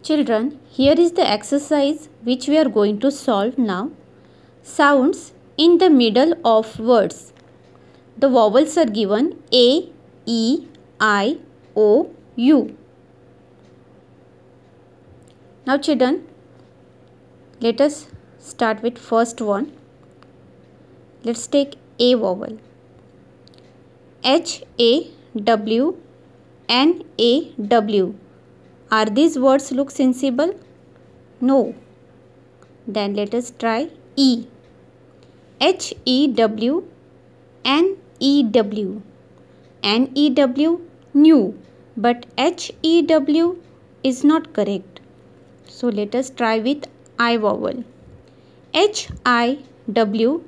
Children, here is the exercise which we are going to solve now. Sounds in the middle of words. The vowels are given A, E, I, O, U. Now children, let us start with first one. Let's take A vowel. H, A, W, N, A, W. Are these words look sensible? No. Then let us try E. H, E, W, N, E, W. N, E, W, new. But H, E, W is not correct. So let us try with I vowel. H, I, W,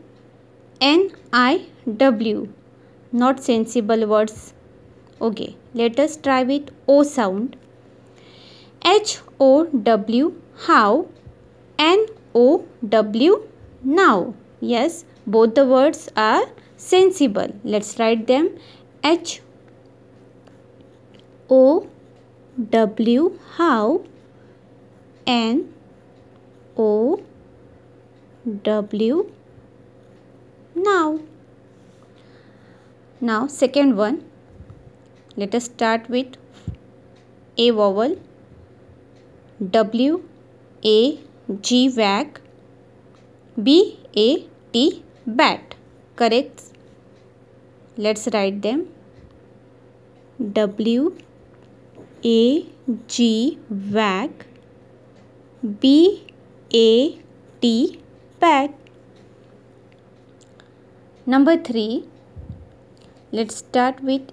N, I, W. Not sensible words. Okay, let us try with O sound. H, O, W, how. N, O, W, now. Yes, both the words are sensible. Let's write them. H, O, W, how. N, O, W, now. Now second one. Let us start with A vowel. W, A, G, wag. B, A, T, bat. Correct? Let's write them. W, A, G, wag. B, A, T, bat. Number 3. Let's start with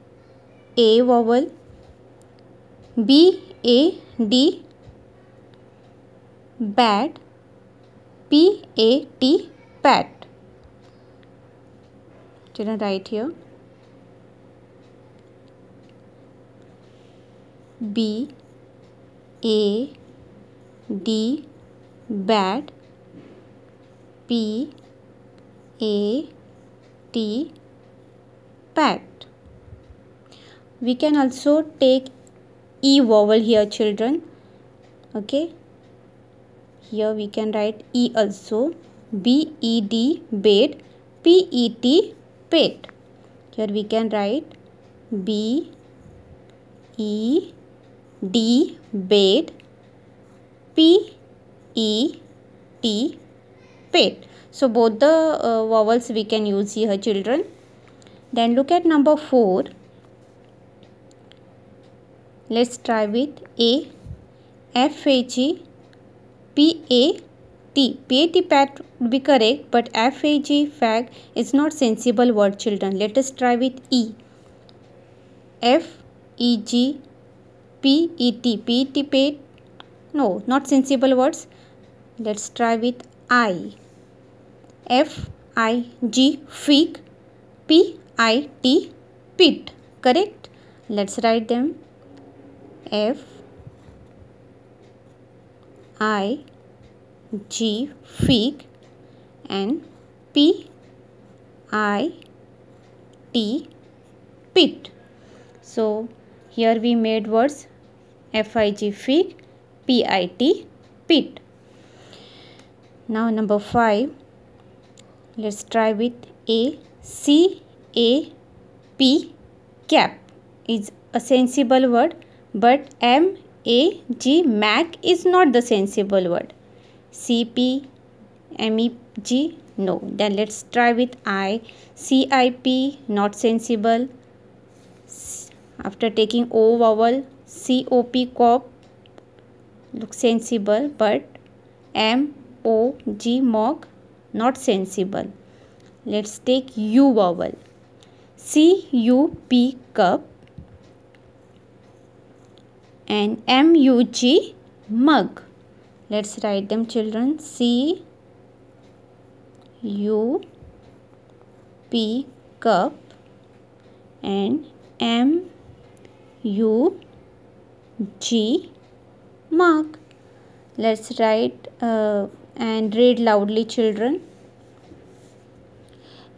A vowel. B, A, D, bat. P, A, T, pat. Children, write here. B, A, D, bat. P, A, T, pat. We can also take E vowel here, children. Okay. Here we can write E also. B, E, D, bed. P, E, T, pet. Here we can write B, E, D, bed. P, E, T, pet. So both the vowels we can use here, children. Then look at number 4. Let's try with A. F, A, G, P, A, T. P, A, T, pat would be correct, but F, A, G, fag is not sensible word, children. Let us try with E. F, E, G, P, E, T. P, E, T, pet. No, not sensible words. Let's try with I. F, I, G, fig. P, I, T, pit. Correct? Let's write them. F, I, G, fig, and P, I, T, pit. So here we made words F, I, G, fig, P, I, T, pit. Now number 5. Let's try with A. C, A, P, cap is a sensible word, but M, A, G, Mac is not the sensible word. C, P, M, E, G, no. Then let's try with I. C, I, P, not sensible. After taking O vowel, C, O, P, cop, looks sensible, but M, O, G, mog, not sensible. Let's take U vowel. C, U, P, cup, and M, U, G, mug. Let's write them, children. C, U, P, cup, and M, U, G, mug. Let's write and read loudly, children.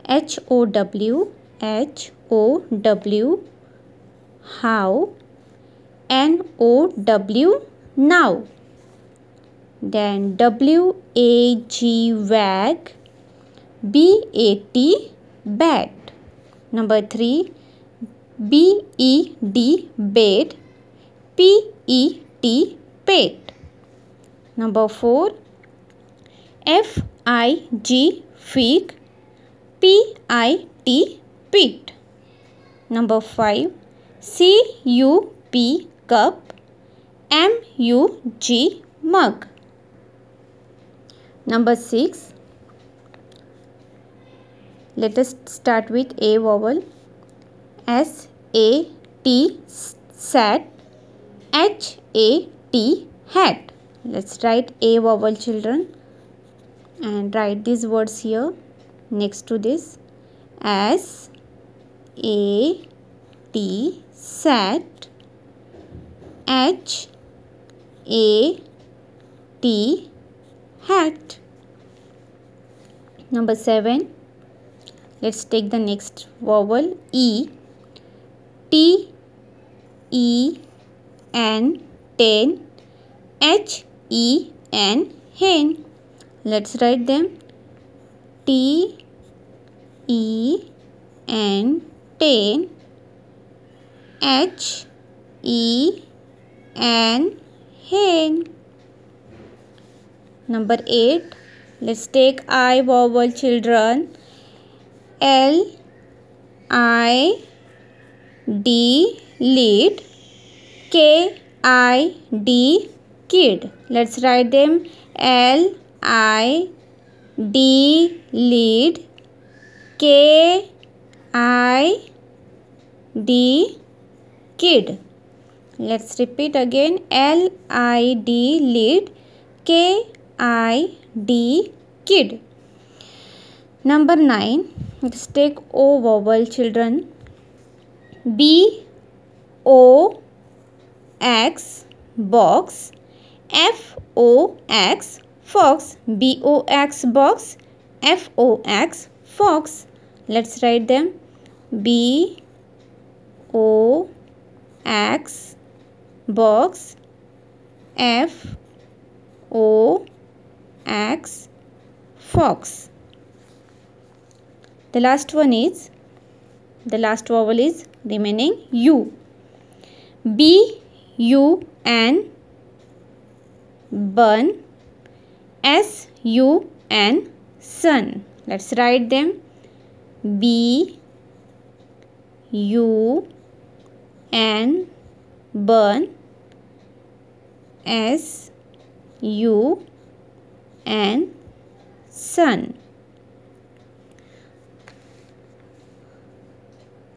H, O, W, H, O, W, how. N, O, W, now. Then W-A-G, wag. B-A-T, bat. Number 3, B-E-D, bed. P-E-T, pet. Number 4, F-I-G, fig. P-I-T, pit. Number 5, C-U-P, cup. M-U-G, mug. Number 6, let us start with A vowel. S-A-T, sat. H-A-T, hat. Let's write A vowel, children, and write these words here next to this. S-A-T, sat. H-A-T, hat. Number 7, let's take the next vowel, E. T-E-N, ten. H-E-N, hen. Let's write them. T-E-N, ten. H-E-N, hen. Number 8, let's take I vowel, children. L-I-D, lead. K-I-D, kid. Let's write them. L-I-D, lead. K-I-D, kid. Let's repeat again. L-I-D, lead. K-I-D, kid. Number 9, let's take O vowel, children. B-O-X, box. F-O-X, fox. B-O-X, box. F-O-X, fox. Let's write them. B-O-X, box. F-O-X, fox. The last vowel is remaining U. B-U-N, bun. S-U-N, sun. Let's write them. B-U-N, bun. S-U-N, sun.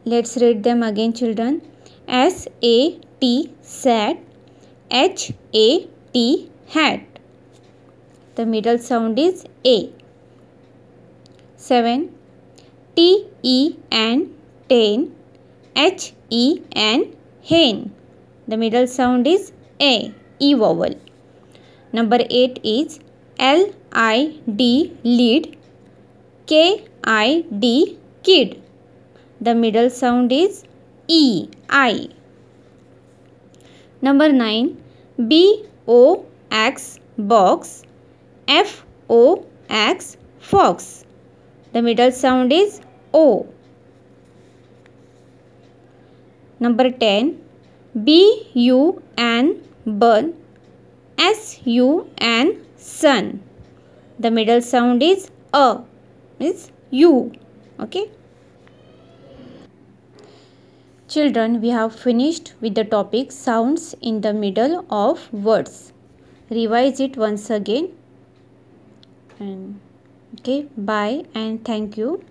Let's read them again, children. S-A-T, sat. H-A-T, hat. The middle sound is A. 7. T-E-N, ten. H-E-N, hen. The middle sound is A, E vowel. Number 8 is L-I-D, lead. K-I-D, kid. The middle sound is E, I. Number 9, B-O-X, box. F-O-X, fox. The middle sound is O. Number 10, B-U-N, bun. S-U-N, sun. The middle sound is A, is U. Okay. Children, we have finished with the topic sounds in the middle of words. Revise it once again. And okay, bye and thank you.